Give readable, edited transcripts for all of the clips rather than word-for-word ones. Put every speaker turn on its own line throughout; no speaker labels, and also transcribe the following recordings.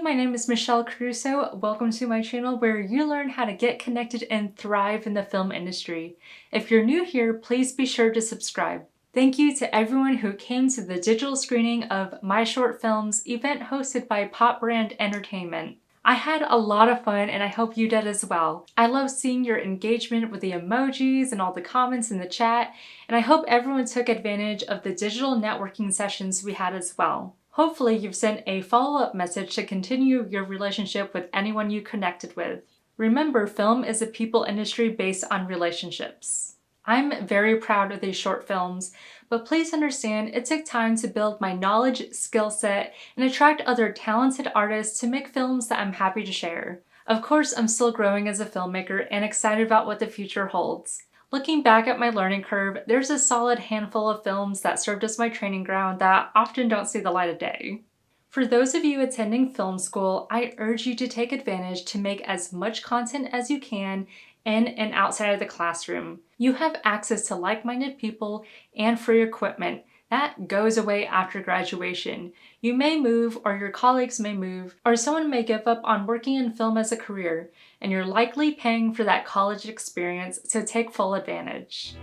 my name is Michelle Caruso. Welcome to my channel where you learn how to get connected and thrive in the film industry. If you're new here, please be sure to subscribe. Thank you to everyone who came to the digital screening of my short films event hosted by Pop Brand Entertainment. I had a lot of fun and I hope you did as well. I love seeing your engagement with the emojis and all the comments in the chat, and I hope everyone took advantage of the digital networking sessions we had as well. Hopefully you've sent a follow-up message to continue your relationship with anyone you connected with. Remember, film is a people industry based on relationships. I'm very proud of these short films, but please understand it took time to build my knowledge, skill set, and attract other talented artists to make films that I'm happy to share. Of course, I'm still growing as a filmmaker and excited about what the future holds. Looking back at my learning curve, there's a solid handful of films that served as my training ground that often don't see the light of day. For those of you attending film school, I urge you to take advantage to make as much content as you can in and outside of the classroom. You have access to like-minded people and free equipment. That goes away after graduation. You may move, or your colleagues may move, or someone may give up on working in film as a career, and you're likely paying for that college experience, so take full advantage.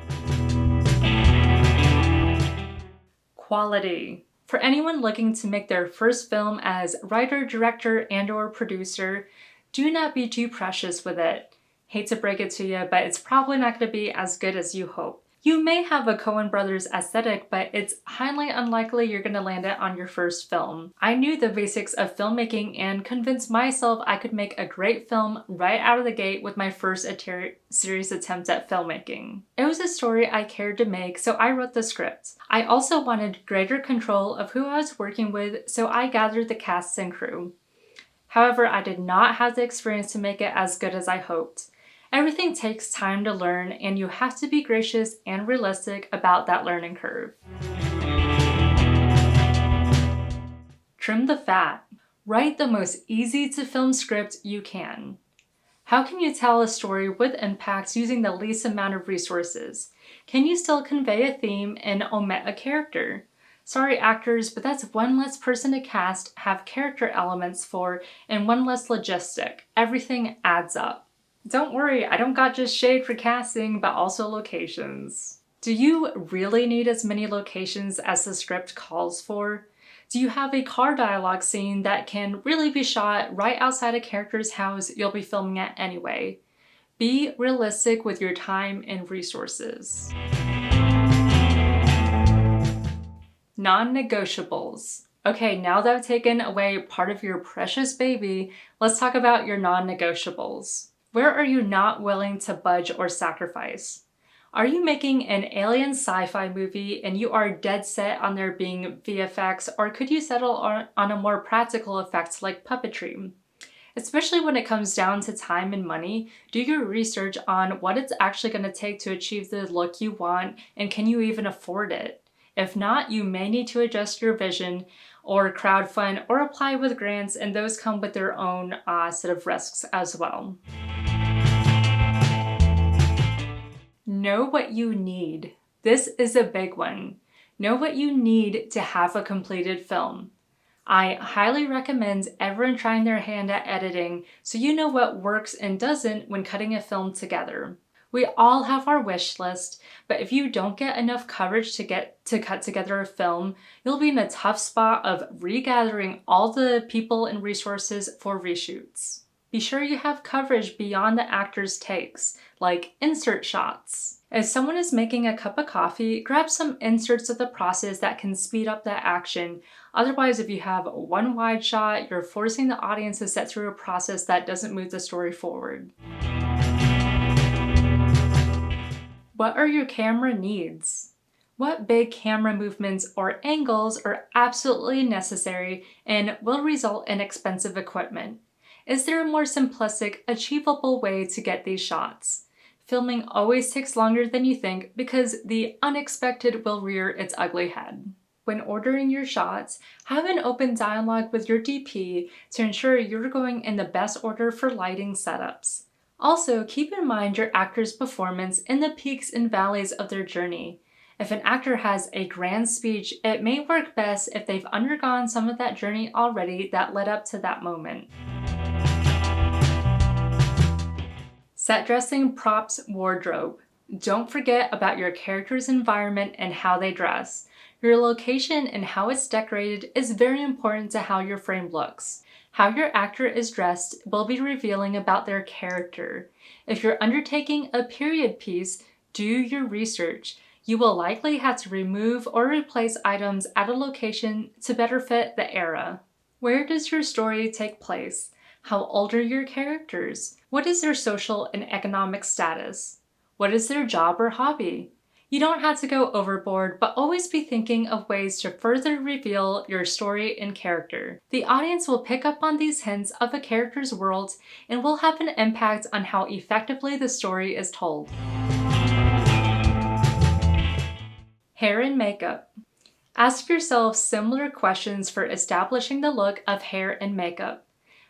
Quality. For anyone looking to make their first film as writer, director, and/or producer, do not be too precious with it. Hate to break it to you, but it's probably not going to be as good as you hope. You may have a Coen Brothers aesthetic, but it's highly unlikely you're going to land it on your first film. I knew the basics of filmmaking and convinced myself I could make a great film right out of the gate with my first serious attempt at filmmaking. It was a story I cared to make, so I wrote the script. I also wanted greater control of who I was working with, so I gathered the cast and crew. However, I did not have the experience to make it as good as I hoped. Everything takes time to learn, and you have to be gracious and realistic about that learning curve. Trim the fat. Write the most easy to film script you can. How can you tell a story with impact using the least amount of resources? Can you still convey a theme and omit a character? Sorry actors, but that's one less person to cast, have character elements for, and one less logistic. Everything adds up. Don't worry, I don't got just shade for casting, but also locations. Do you really need as many locations as the script calls for? Do you have a car dialogue scene that can really be shot right outside a character's house you'll be filming at anyway? Be realistic with your time and resources. Non-negotiables. Okay, now that I've taken away part of your precious baby, let's talk about your non-negotiables. Where are you not willing to budge or sacrifice? Are you making an alien sci-fi movie and you are dead set on there being VFX, or could you settle on a more practical effect like puppetry? Especially when it comes down to time and money, do your research on what it's actually going to take to achieve the look you want, and can you even afford it? If not, you may need to adjust your vision or crowdfund or apply with grants, and those come with their own set of risks as well. Know what you need. This is a big one. Know what you need to have a completed film. I highly recommend everyone trying their hand at editing so you know what works and doesn't when cutting a film together. We all have our wish list, but if you don't get enough coverage to cut together a film, you'll be in a tough spot of regathering all the people and resources for reshoots. Be sure you have coverage beyond the actor's takes, like insert shots. If someone is making a cup of coffee, grab some inserts of the process that can speed up that action. Otherwise, if you have one wide shot, you're forcing the audience to sit through a process that doesn't move the story forward. What are your camera needs? What big camera movements or angles are absolutely necessary and will result in expensive equipment? Is there a more simplistic, achievable way to get these shots? Filming always takes longer than you think because the unexpected will rear its ugly head. When ordering your shots, have an open dialogue with your DP to ensure you're going in the best order for lighting setups. Also, keep in mind your actor's performance in the peaks and valleys of their journey. If an actor has a grand speech, it may work best if they've undergone some of that journey already that led up to that moment. Set dressing, props, wardrobe. Don't forget about your character's environment and how they dress. Your location and how it's decorated is very important to how your frame looks. How your actor is dressed will be revealing about their character. If you're undertaking a period piece, do your research. You will likely have to remove or replace items at a location to better fit the era. Where does your story take place? How old are your characters? What is their social and economic status? What is their job or hobby? You don't have to go overboard, but always be thinking of ways to further reveal your story and character. The audience will pick up on these hints of a character's world and will have an impact on how effectively the story is told. Hair and makeup. Ask yourself similar questions for establishing the look of hair and makeup.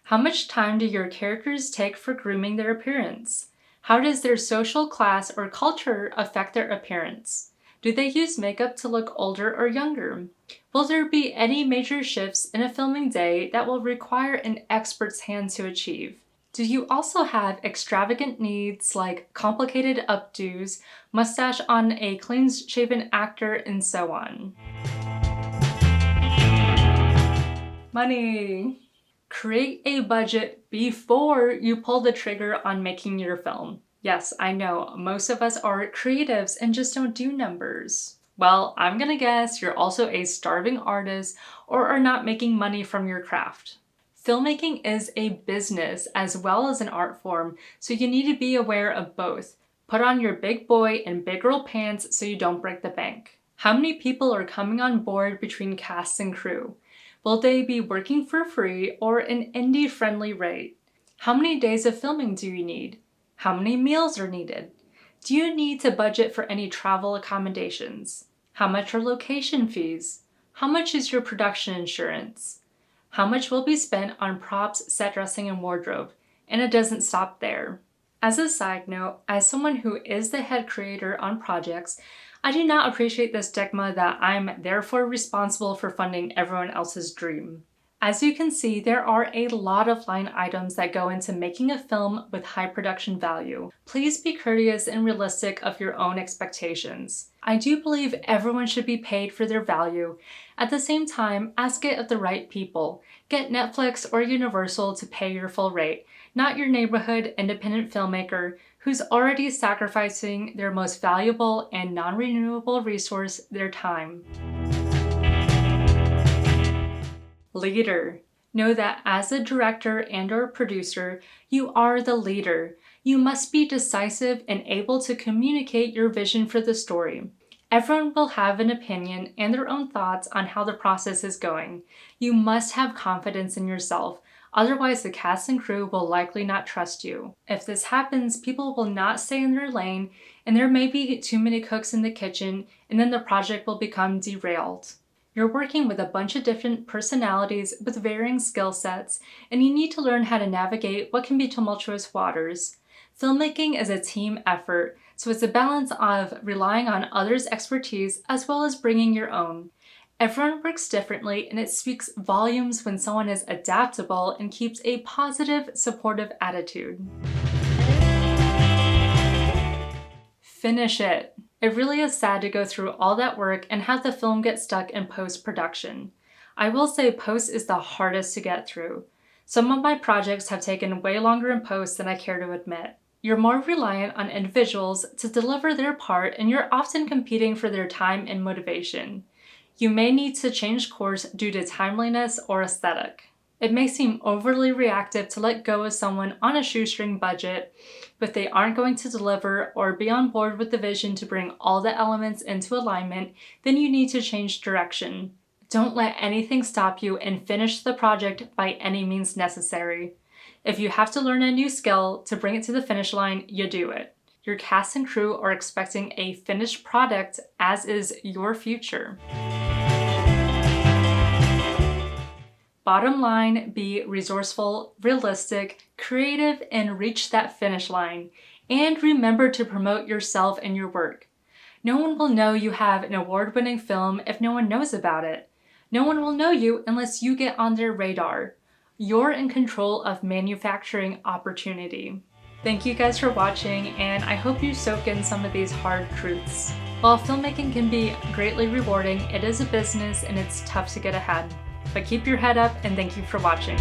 How much time do your characters take for grooming their appearance? How does their social class or culture affect their appearance? Do they use makeup to look older or younger? Will there be any major shifts in a filming day that will require an expert's hand to achieve? Do you also have extravagant needs like complicated updos, mustache on a clean-shaven actor, and so on? Money. Create a budget before you pull the trigger on making your film. Yes, I know, most of us are creatives and just don't do numbers. Well, I'm gonna guess you're also a starving artist or are not making money from your craft. Filmmaking is a business as well as an art form, so you need to be aware of both. Put on your big boy and big girl pants so you don't break the bank. How many people are coming on board between cast and crew? Will they be working for free or an indie-friendly rate? How many days of filming do you need? How many meals are needed? Do you need to budget for any travel accommodations? How much are location fees? How much is your production insurance? How much will be spent on props, set dressing, and wardrobe? And it doesn't stop there. As a side note, as someone who is the head creator on projects, I do not appreciate the stigma that I'm therefore responsible for funding everyone else's dream. As you can see, there are a lot of line items that go into making a film with high production value. Please be courteous and realistic of your own expectations. I do believe everyone should be paid for their value. At the same time, ask it of the right people. Get Netflix or Universal to pay your full rate, not your neighborhood independent filmmaker who's already sacrificing their most valuable and non-renewable resource, their time. Leader. Know that as a director and/or producer, you are the leader. You must be decisive and able to communicate your vision for the story. Everyone will have an opinion and their own thoughts on how the process is going. You must have confidence in yourself. Otherwise, the cast and crew will likely not trust you. If this happens, people will not stay in their lane, and there may be too many cooks in the kitchen, and then the project will become derailed. You're working with a bunch of different personalities with varying skill sets, and you need to learn how to navigate what can be tumultuous waters. Filmmaking is a team effort, so it's a balance of relying on others' expertise as well as bringing your own. Everyone works differently, and it speaks volumes when someone is adaptable and keeps a positive, supportive attitude. Finish it. It really is sad to go through all that work and have the film get stuck in post-production. I will say post is the hardest to get through. Some of my projects have taken way longer in post than I care to admit. You're more reliant on individuals to deliver their part, and you're often competing for their time and motivation. You may need to change course due to timeliness or aesthetic. It may seem overly reactive to let go of someone on a shoestring budget, but if they aren't going to deliver or be on board with the vision to bring all the elements into alignment, then you need to change direction. Don't let anything stop you and finish the project by any means necessary. If you have to learn a new skill to bring it to the finish line, you do it. Your cast and crew are expecting a finished product, as is your future. Bottom line, be resourceful, realistic, creative, and reach that finish line. And remember to promote yourself and your work. No one will know you have an award-winning film if no one knows about it. No one will know you unless you get on their radar. You're in control of manufacturing opportunity. Thank you guys for watching, and I hope you soak in some of these hard truths. While filmmaking can be greatly rewarding, it is a business and it's tough to get ahead. But keep your head up, and thank you for watching.